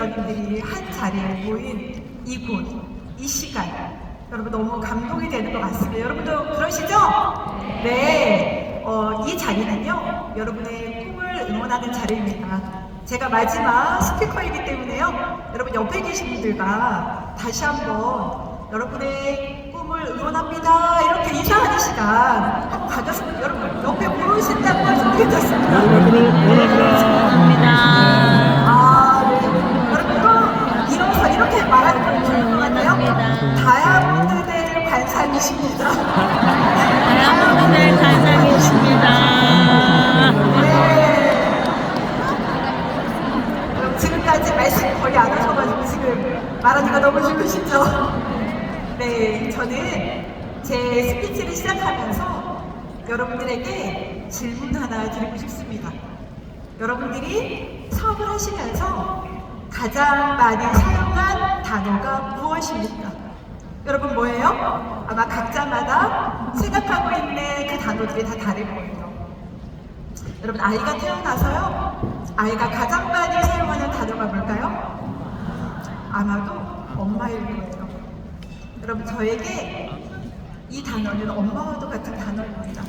여러분들이 한 자리에 모인 이곳, 이 시간, 여러분 너무 감동이 되는 것 같습니다. 여러분도 그러시죠? 네. 이 자리는요, 여러분의 꿈을 응원하는 자리입니다. 제가 마지막 스피커이기 때문에요, 여러분 옆에 계신 분들과 다시 한번 여러분의 꿈을 응원합니다. 이렇게 인사하는 시간 한번 가졌습니다. 여러분 옆에 보신다고 하셔도 괜찮습니다. 여러분을 원합니다. 네. 여러분 일어서 이렇게 말하는 건 좋을 것 같아요. 다이아몬드들 관상이십니다. 다이아몬드들 관상이십니다. 네. 여러분 지금까지 말씀 거의 안 하셔가지고 지금 말하기가 너무 힘드시죠? 네, 저는 제 스피치를 시작하면서 여러분들에게 질문 하나 드리고 싶습니다. 여러분들이 사업을 하시면서 가장 많이 사용한 단어가 무엇입니까? 여러분 뭐예요? 아마 각자마다 생각하고 있는 그 단어들이 다 다를 거예요. 여러분 아이가 태어나서요, 아이가 가장 많이 사용하는 단어가 뭘까요? 아마도 엄마일 거예요. 여러분 저에게 이 단어는 엄마와도 같은 단어입니다.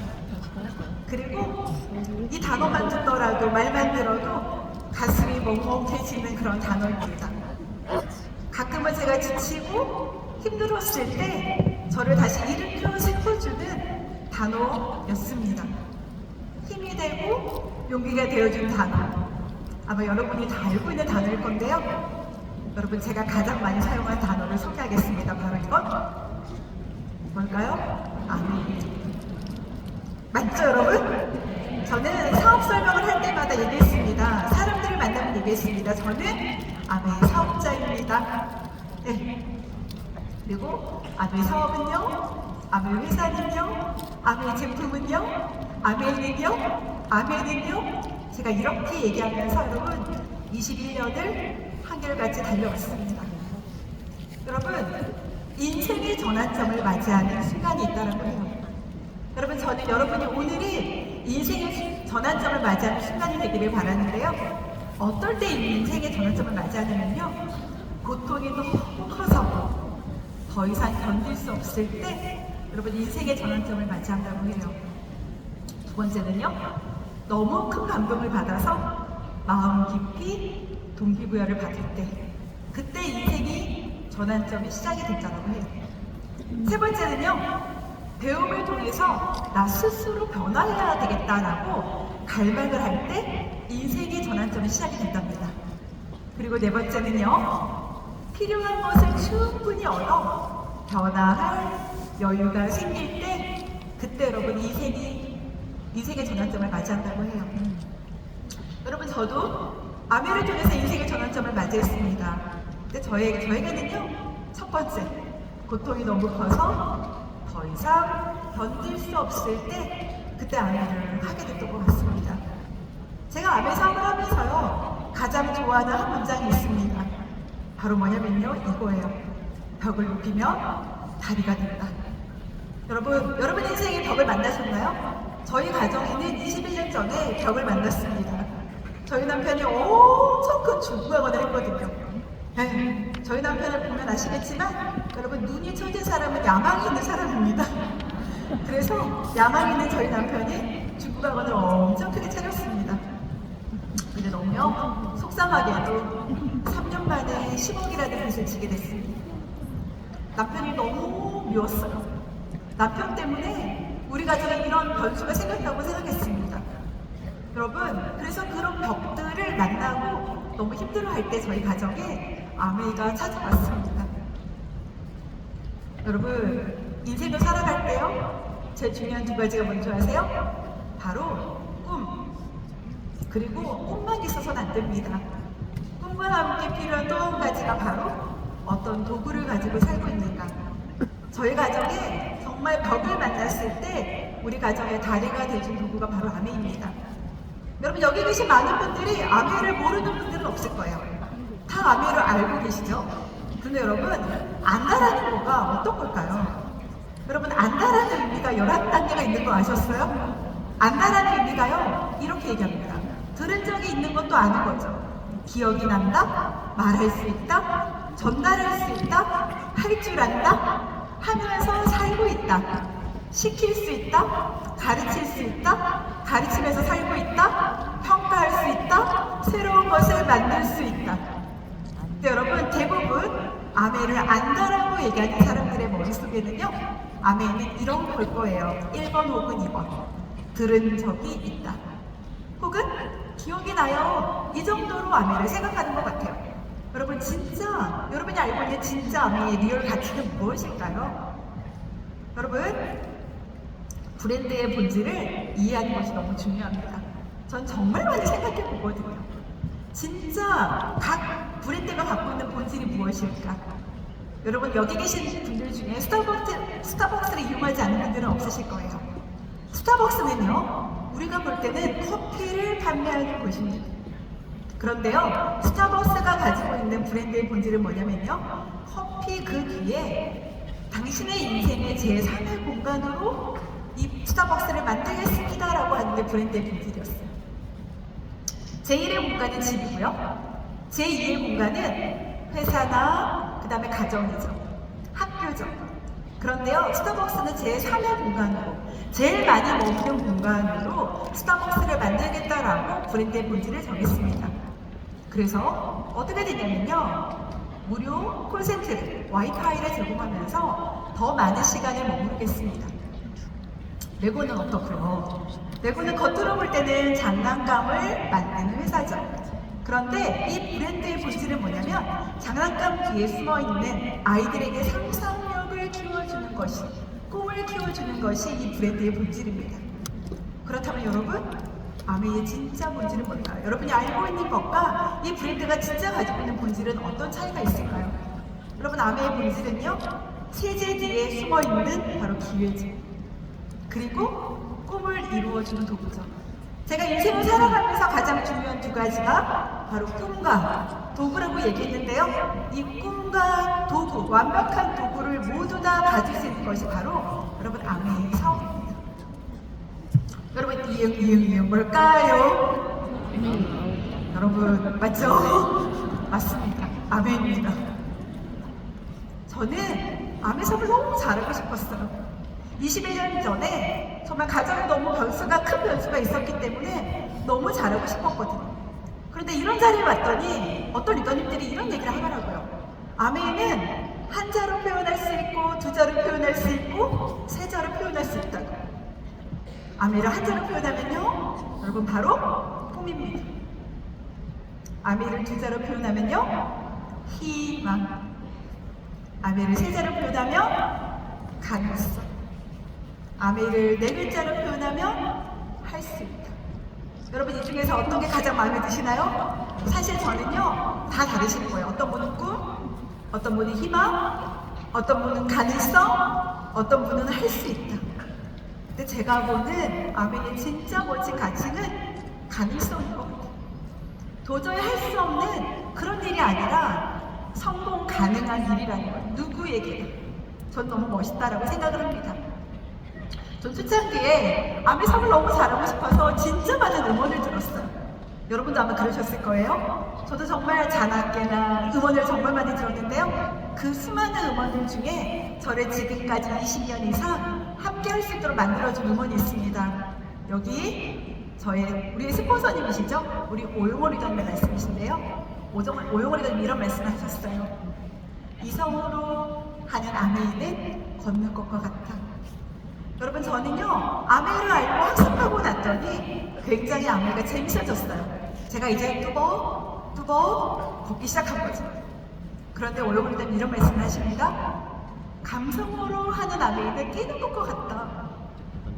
그리고 이 단어만 듣더라도, 말만 들어도 가슴이 먹먹해지는 그런 단어입니다. 가끔은 제가 지치고 힘들었을 때 저를 다시 일으켜 세워주는 단어였습니다. 힘이 되고 용기가 되어준 단어, 아마 여러분이 다 알고 있는 단어일 건데요, 여러분 제가 가장 많이 사용한 단어를 소개하겠습니다. 바로 이건 뭘까요? 아멘. 맞죠 여러분? 저는 사업 설명을 할 때마다 얘기했습니다. 사람들을 만나면 얘기했습니다. 저는 아멘 사업자입니다. 네. 그리고 아멘 사업은요, 아멘 회사는요, 아멘 제품은요, 아멘은요, 아멘은요, 제가 이렇게 얘기하면서 여러분 21년을 한결같이 달려왔습니다. 여러분 인생의 전환점을 맞이하는 순간이 있다라고 해요. 여러분 저는 여러분이 오늘이 인생의 전환점을 맞이하는 순간이 되기를 바라는데요, 어떨 때 인생의 전환점을 맞이하냐면요, 고통이 너무 커서 더 이상 견딜 수 없을 때 여러분 인생의 전환점을 맞이한다고 해요. 두 번째는요, 너무 큰 감동을 받아서 마음 깊이 동기부여를 받을 때, 그때 인생이 전환점이 시작이 됐다고 해요. 세 번째는요, 배움을 통해서 나 스스로 변화해야 되겠다라고 갈망을 할 때 인생의 전환점이 시작이 된답니다. 그리고 네 번째는요, 필요한 것을 충분히 얻어 변화할 여유가 생길 때, 그때 여러분 인생의 전환점을 맞이한다고 해요. 여러분 저도 아멘을 통해서 인생의 전환점을 맞이했습니다. 근데 저에게는요, 첫 번째, 고통이 너무 커서 더 이상 견딜 수 없을 때 그때 아멘을 하게 됐던 것 같습니다. 제가 아멘 사업을 하면서요, 가장 좋아하는 한 문장이 있습니다. 바로 뭐냐면요, 이거예요. 벽을 높이면 다리가 된다. 여러분 인생에 벽을 만나셨나요? 저희 가정에는 21년 전에 벽을 만났습니다. 저희 남편이 엄청 큰 중부학원을 했거든요. 네, 저희 남편을 보면 아시겠지만 여러분 눈이 처진 사람은 야망이 있는 사람입니다. 그래서 야망이 있는 저희 남편이 중부학원을 엄청 크게 차렸습니다. 근데 너무요 속상하게도 3년 만에 10억이라는 빚을 지게 됐습니다. 남편이 너무 미웠어요. 남편 때문에 우리 가정에 이런 변수가 생겼다고 생각했습니다. 여러분 그래서 그런 벽들을 만나고 너무 힘들어할 때 저희 가정에 아메이가 찾아왔습니다. 여러분 인생을 살아갈 때요, 제일 중요한 두 가지가 뭔지 아세요? 바로 꿈, 그리고 꿈만 있어서는 안 됩니다. 꿈과 함께 필요한 또 한 가지가 바로 어떤 도구를 가지고 살고 있는가. 저희 가정에 정말 벽을 만났을 때 우리 가정의 다리가 되준 도구가 바로 아메입니다. 여러분 여기 계신 많은 분들이 아메를 모르는 분들은 없을 거예요. 다 아메를 알고 계시죠? 근데 여러분 안다라는 거가 어떤 걸까요? 여러분 안다라는 의미가 11단계가 있는 거 아셨어요? 안다라는 의미가요, 이렇게 얘기합니다. 들은 적이 있는 것도 아는 거죠. 기억이 난다, 말할 수 있다, 전달할 수 있다, 할 줄 안다 하면서 살고 있다. 시킬 수 있다, 가르칠 수 있다, 가르치면서 살고 있다, 평가할 수 있다, 새로운 것을 만들 수 있다. 근데 여러분, 대부분 아멘을 안다라고 얘기하는 사람들의 머릿속에는요, 아멘은 이런 걸 거예요. 1번 혹은 2번. 들은 적이 있다. 혹은 기억이 나요. 이 정도로 아멘을 생각하는 것 같아요. 여러분, 진짜 여러분이 알고 있는 진짜 아멘의 리얼 가치는 무엇일까요? 여러분, 브랜드의 본질을 이해하는 것이 너무 중요합니다. 전 정말 많이 생각해 보거든요. 진짜 각 브랜드가 갖고 있는 본질이 무엇일까? 여러분, 여기 계신 분들 중에 스타벅스를 이용하지 않는 분들은 없으실 거예요. 스타벅스는요, 우리가 볼 때는 커피를 판매하는 곳입니다. 그런데요, 스타벅스가 가지고 있는 브랜드의 본질은 뭐냐면요, 커피 그 뒤에 당신의 인생의 제3의 공간으로 이 스타벅스를 만들겠습니다 라고 하는 게 브랜드의 본질이었어요. 제1의 공간은 집이고요, 제2의 공간은 회사나 그 다음에 가정이죠. 학교죠. 그런데요, 스타벅스는 제3의 공간으로, 제일 많이 머무는 공간으로 스타벅스를 만들겠다라고 브랜드의 본질을 정했습니다. 그래서 어떻게 되냐면요, 무료 콜센터를, 와이파이를 제공하면서 더 많은 시간을 머무르겠습니다. 레고는 어떻고요? 레고는 겉으로 볼 때는 장난감을 만드는 회사죠. 그런데 이 브랜드의 본질은 뭐냐면, 장난감 뒤에 숨어있는 아이들에게 상상력을 키워주는 것이, 꿈을 키워주는 것이 이 브랜드의 본질입니다. 그렇다면 여러분, 아메이의 진짜 본질은 뭘까요? 여러분이 알고 있는 것과 이 브랜드가 진짜 가지고 있는 본질은 어떤 차이가 있을까요? 여러분, 아메이의 본질은요, 세제 뒤에 숨어있는 바로 기회죠. 그리고 꿈을 이루어주는 도구죠. 제가 인생을 살아가면서 가장 중요한 두 가지가 바로 꿈과 도구라고 얘기했는데요. 이 꿈과 도구, 완벽한 도구를 모두 다 가질 수 있는 것이 바로 여러분 아메이의 사업입니다. 여러분, 이응 뭘까요? 여러분, 맞죠? 맞습니다. 아메입니다. 저는 아메 사업을 너무 잘하고 싶었어요. 21년 전에 정말 가정에 너무 큰 변수가 있었기 때문에 너무 잘하고 싶었거든요. 그런데 이런 자리에 왔더니 어떤 리더님들이 이런 얘기를 하더라고요. 아멘은 한자로 표현할 수 있고, 두자로 표현할 수 있고, 세자로 표현할 수 있다고. 아멘을 한자로 표현하면요, 여러분 바로 꿈입니다. 아멘을 두자로 표현하면요, 희망. 아멘을 세자로 표현하면 가능성. 아멘을 네 글자로 표현하면 할 수 있다. 여러분, 이 중에서 어떤 게 가장 마음에 드시나요? 사실 저는요, 다 다르실 거예요. 어떤 분은 꿈, 어떤 분은 희망, 어떤 분은 가능성, 어떤 분은 할 수 있다. 근데 제가 보는 아멘의 진짜 멋진 가치는 가능성인 것 같아요. 도저히 할 수 없는 그런 일이 아니라 성공 가능한 일이라는 거예요. 누구에게나. 전 너무 멋있다라고 생각을 합니다. 전 초창기에 아메 사업을 너무 잘하고 싶어서 진짜 많은 음원을 들었어요. 여러분도 아마 그러셨을 거예요. 저도 정말 자나깨나 음원을 정말 많이 들었는데요. 그 수많은 음원들 중에 저를 지금까지 20년 이상 함께 할 수 있도록 만들어준 음원이 있습니다. 여기 우리의 스폰서님이시죠? 우리 오용호 리더님의 말씀이신데요. 오용호 리더님이 이런 말씀을 하셨어요. 이성으로 하는 아메이는 걷는 것과 같아. 여러분, 저는요, 아메이를 알고 학습하고 났더니 굉장히 아메이가 재밌어졌어요. 제가 이제 뚜벅 걷기 시작한 거죠. 그런데 오용호 리더님 이런 말씀을 하십니다. 감성으로 하는 아메이는 뛰는 것과 같다.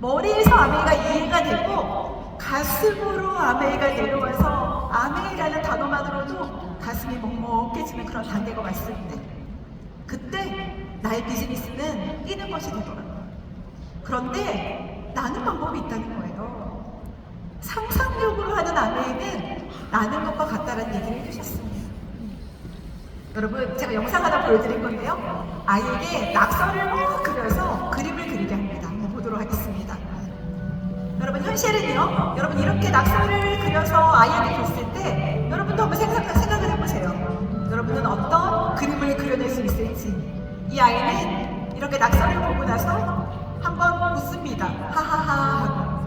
머리에서 아메이가 이해가 되고 가슴으로 아메이가 내려와서 아메이라는 단어만으로도 가슴이 먹먹해지는 그런 단계가 왔을 때, 그때 나의 비즈니스는 뛰는 것이 되더라고요. 그런데 나는 방법이 있다는 거예요. 상상력으로 하는 아메이는 나는 것과 같다라는 얘기를 해주셨습니다. 여러분, 제가 영상 하나 보여드릴 건데요. 아이에게 낙서를 막 그려서 그림을 그리게 합니다. 한번 보도록 하겠습니다. 여러분 현실은요. 여러분 이렇게 낙서를 그려서 아이에게 줬을 때 여러분도 한번 생각을 해보세요. 여러분은 어떤 그림을 그려낼 수 있을지. 이 아이는 이렇게 낙서를 보고 나서 한번 웃습니다. 하하하 하고.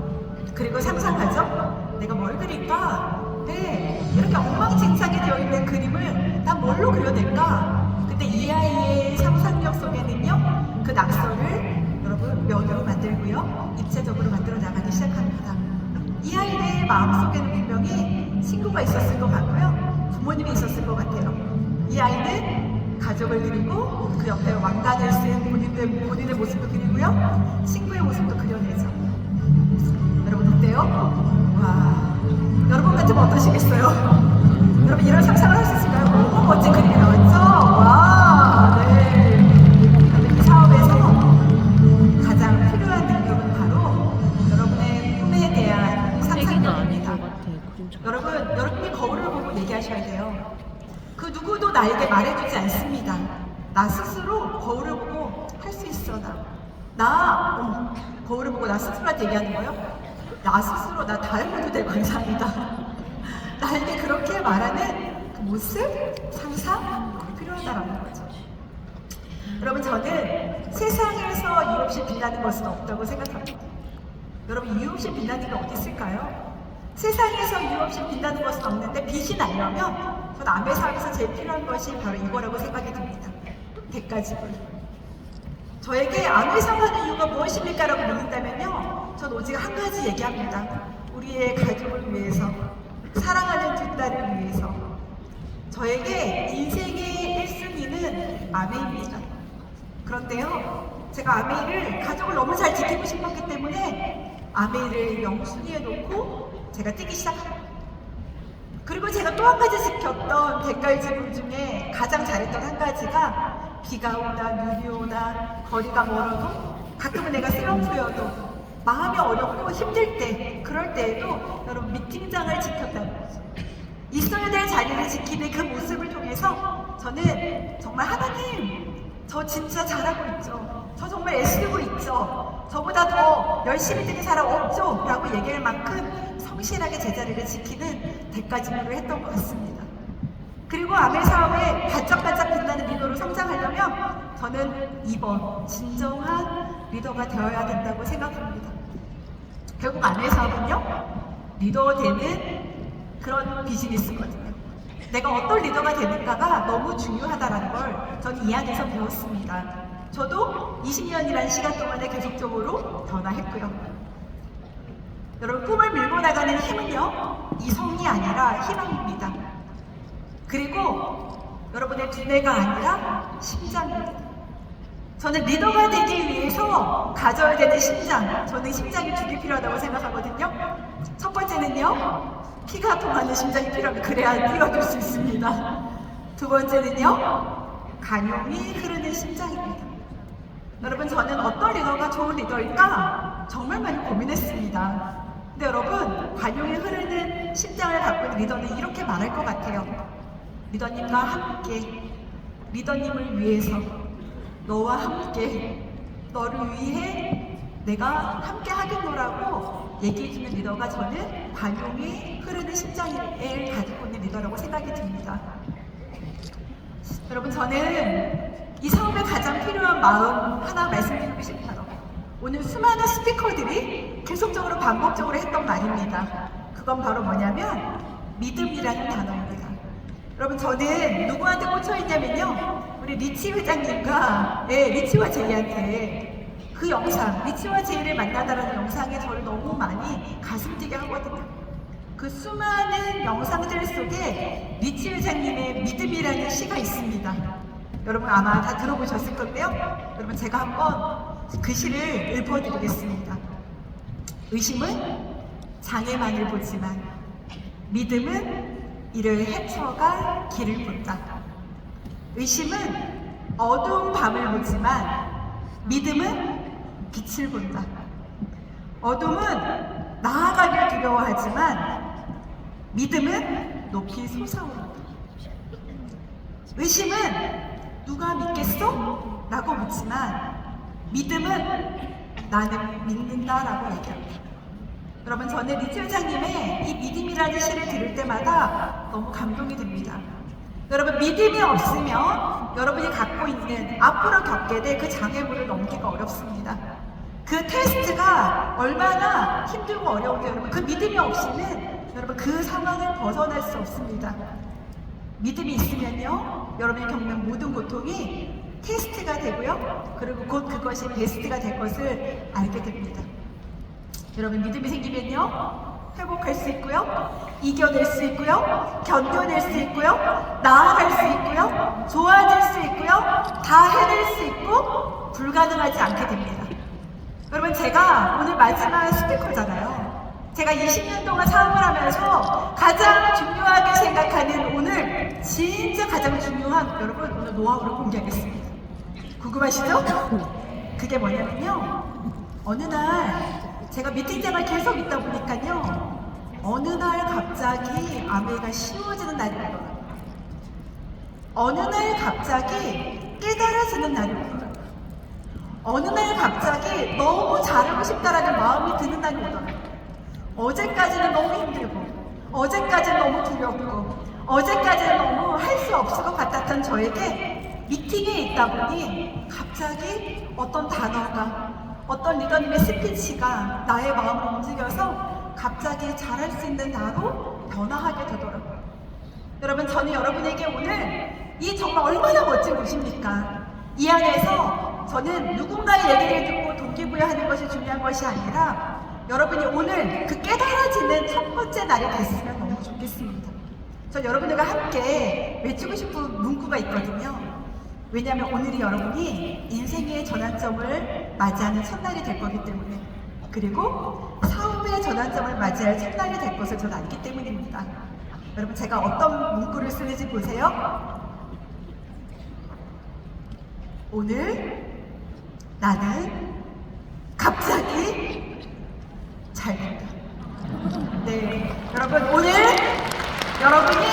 그리고 상상하죠? 내가 뭘 그릴까? 네, 이렇게 엉망진창이 되어 있는 그림을 난 뭘로 그려낼까? 근데 이 아이의 상상력 속에는요, 그 낙서를 여러분 면으로 만들고요, 입체적으로 만들어 나가기 시작합니다. 이 아이의 마음속에는 분명히 친구가 있었을 것 같고요, 부모님이 있었을 것 같아요. 이 아이는 가족을 그리고 그 옆에 왕관을 쓴 본인의 모습도 그리고요, 친구의 모습도 그려내죠. 여러분 어때요? 와, 여러분 같으면 어떠시겠어요? 여러분 이런 상상을 할 수 있을까요? 너무 멋진 그림이 나왔죠? 와, 네. 여러분 이 사업에서 가장 필요한 능력은 바로 여러분의 꿈에 대한 상상력입니다. 여러분이 거울을 보고 얘기하셔야 돼요. 그 누구도 나에게 말해주지 않습니다. 나 스스로 거울을 보고 할 수 있어. 거울을 보고 나 스스로한테 얘기하는 거예요. 나 스스로 나 다 해봐도 될 권상이다. 나에게 그렇게 말하는 그 모습, 상상, 그게 필요하다라는 거죠. 여러분 저는 세상에서 이유 없이 빛나는 것은 없다고 생각합니다. 여러분 이유 없이 빛나는 게 어디 있을까요? 세상에서 이유 없이 빛나는 것은 없는데 빛이 나려면 저는 아메 사업에서 제일 필요한 것이 바로 이거라고 생각이 듭니다. 100가지불. 저에게 아메 사업하는 이유가 무엇입니까? 라고 묻는다면요, 전 오직 한 가지 얘기합니다. 우리의 가족을 위해서, 사랑하는 두 딸을 위해서. 저에게 인생의 1순위는 아메입니다. 그런데요, 제가 아메이를 가족을 너무 잘 지키고 싶었기 때문에 아메이를 영순위에 놓고 제가 뛰기 시작합니다. 그리고 제가 또 한 가지 지켰던 100가지불 중에 가장 잘했던 한 가지가 비가 오나 눈이 오나 거리가 멀어도 가끔은 내가 슬럼프여도 마음이 어렵고 힘들 때, 그럴 때에도 여러분 미팅장을 지켰다는 거죠. 있어야 될 자리를 지키는 그 모습을 통해서 저는 정말 하나님, 저 진짜 잘하고 있죠. 저 정말 애쓰고 있죠. 저보다 더 열심히 되는 사람 없죠. 라고 얘기할 만큼 성실하게 제자리를 지키는 100가지불을 했던 것 같습니다. 그리고 아메 사업에 반짝반짝 빛나는 리더로 성장하려면 저는 2번 진정한 리더가 되어야 된다고 생각합니다. 결국 아메 사업은요, 리더 되는 그런 비즈니스거든요. 내가 어떤 리더가 되는가가 너무 중요하다는 걸 저는 이 안에서 배웠습니다. 저도 20년이라는 시간 동안에 계속적으로 변화했고요. 여러분 꿈을 밀고 나가는 힘은요, 이성이 아니라 희망입니다. 그리고 여러분의 두뇌가 아니라 심장입니다. 저는 리더가 되기 위해서 가져야 되는 심장, 저는 심장이 2개 필요하다고 생각하거든요. 첫 번째는요, 피가 통하는 심장이 필요합니다. 그래야 뛰어들 수 있습니다. 두 번째는요, 간용이 흐르는 심장입니다. 여러분 저는 어떤 리더가 좋은 리더일까 정말 많이 고민했습니다. 근데 여러분 관용이 흐르는 심장을 갖고 있는 리더는 이렇게 말할 것 같아요. 리더님과 함께, 리더님을 위해서, 너와 함께, 너를 위해 내가 함께 하겠노라고 얘기해주는 리더가 저는 관용이 흐르는 심장을 가지고 있는 리더라고 생각이 듭니다. 여러분 저는 이 사업에 가장 필요한 마음 하나 말씀드리고 싶어요. 오늘 수많은 스피커들이 계속적으로 반복적으로 했던 말입니다. 그건 바로 뭐냐면 믿음이라는 단어입니다. 여러분 저는 누구한테 꽂혀있냐면요, 우리 리치 회장님과 리치와 제이한테 그 영상, 리치와 제이를 만나다라는 영상에 저를 너무 많이 가슴 뛰게 하거든요. 그 수많은 영상들 속에 리치 회장님의 믿음이라는 시가 있습니다. 여러분 아마 다 들어보셨을 건데요. 여러분 제가 한번 그 시를 읊어드리겠습니다. 의심은 장애만을 보지만 믿음은 이를 헤쳐가 길을 본다. 의심은 어두운 밤을 보지만 믿음은 빛을 본다. 어둠은 나아가길 두려워하지만 믿음은 높이 솟아오른다. 의심은 누가 믿겠어? 라고 묻지만 믿음은 나는 믿는다 라고 얘기합니다. 여러분, 저는 리치 회장님의 이 믿음이라는 시를 들을 때마다 너무 감동이 됩니다. 여러분, 믿음이 없으면 여러분이 갖고 있는 앞으로 겪게 될 그 장애물을 넘기가 어렵습니다. 그 테스트가 얼마나 힘들고 어려운데 여러분, 그 믿음이 없이는 여러분 그 상황을 벗어날 수 없습니다. 믿음이 있으면요, 여러분이 겪는 모든 고통이 테스트가 되고요, 그리고 곧 그것이 베스트가 될 것을 알게 됩니다. 여러분, 믿음이 생기면요, 회복할 수 있고요, 이겨낼 수 있고요, 견뎌낼 수 있고요, 나아갈 수 있고요, 좋아질 수 있고요, 다 해낼 수 있고 불가능하지 않게 됩니다. 여러분, 제가 오늘 마지막 스피커잖아요. 제가 20년 동안 사업을 하면서 가장 중요하게 생각하는 오늘 진짜 가장 중요한 여러분 오늘 노하우를 공개하겠습니다. 궁금하시죠? 그게 뭐냐면요, 어느 날 제가 미팅장을 계속 있다 보니까요, 어느 날 갑자기 아메가 쉬워지는 날이 오더라고요. 어느 날 갑자기 깨달아지는 날이 오더라고요. 어느 날 갑자기 너무 잘하고 싶다라는 마음이 드는 날이 오더라고요. 어제까지는 너무 힘들고, 어제까지는 너무 두렵고, 어제까지는 너무 할 수 없을 것 같았던 저에게 미팅에 있다 보니 갑자기 어떤 단어가, 어떤 리더님의 스피치가 나의 마음을 움직여서 갑자기 잘할 수 있는 나로 변화하게 되더라고요. 여러분, 저는 여러분에게 오늘 이 정말 얼마나 멋진 곳입니까? 이 안에서 저는 누군가의 얘기를 듣고 동기부여하는 것이 중요한 것이 아니라 여러분이 오늘 그 깨달아지는 첫 번째 날이 됐으면 너무 좋겠습니다. 전 여러분들과 함께 외치고 싶은 문구가 있거든요. 왜냐하면 오늘이 여러분이 인생의 전환점을 맞이하는 첫날이 될 거기 때문에, 그리고 사업의 전환점을 맞이할 첫날이 될 것을 저는 알기 때문입니다. 여러분, 제가 어떤 문구를 쓰는지 보세요. 오늘 나는 갑자기 잘 된다. 네, 여러분, 오늘 여러분이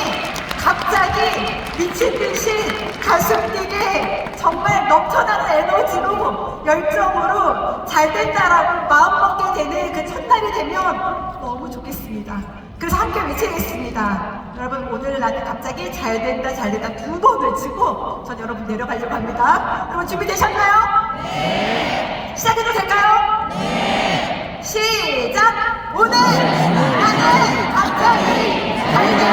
갑자기 미친 듯이 가슴 뛰게 정말 넘쳐나는 에너지로 열정으로 잘 된다라고 마음먹게 되는 그 첫날이 되면 너무 좋겠습니다. 그래서 함께 외치겠습니다. 여러분, 오늘 나는 갑자기 잘 된다 두 번 외치고 전 여러분 내려가려고 합니다. 여러분, 준비되셨나요? 네. 시작해도 될까요? 네. 시작! 오늘 나는 갑자기 잘 된다.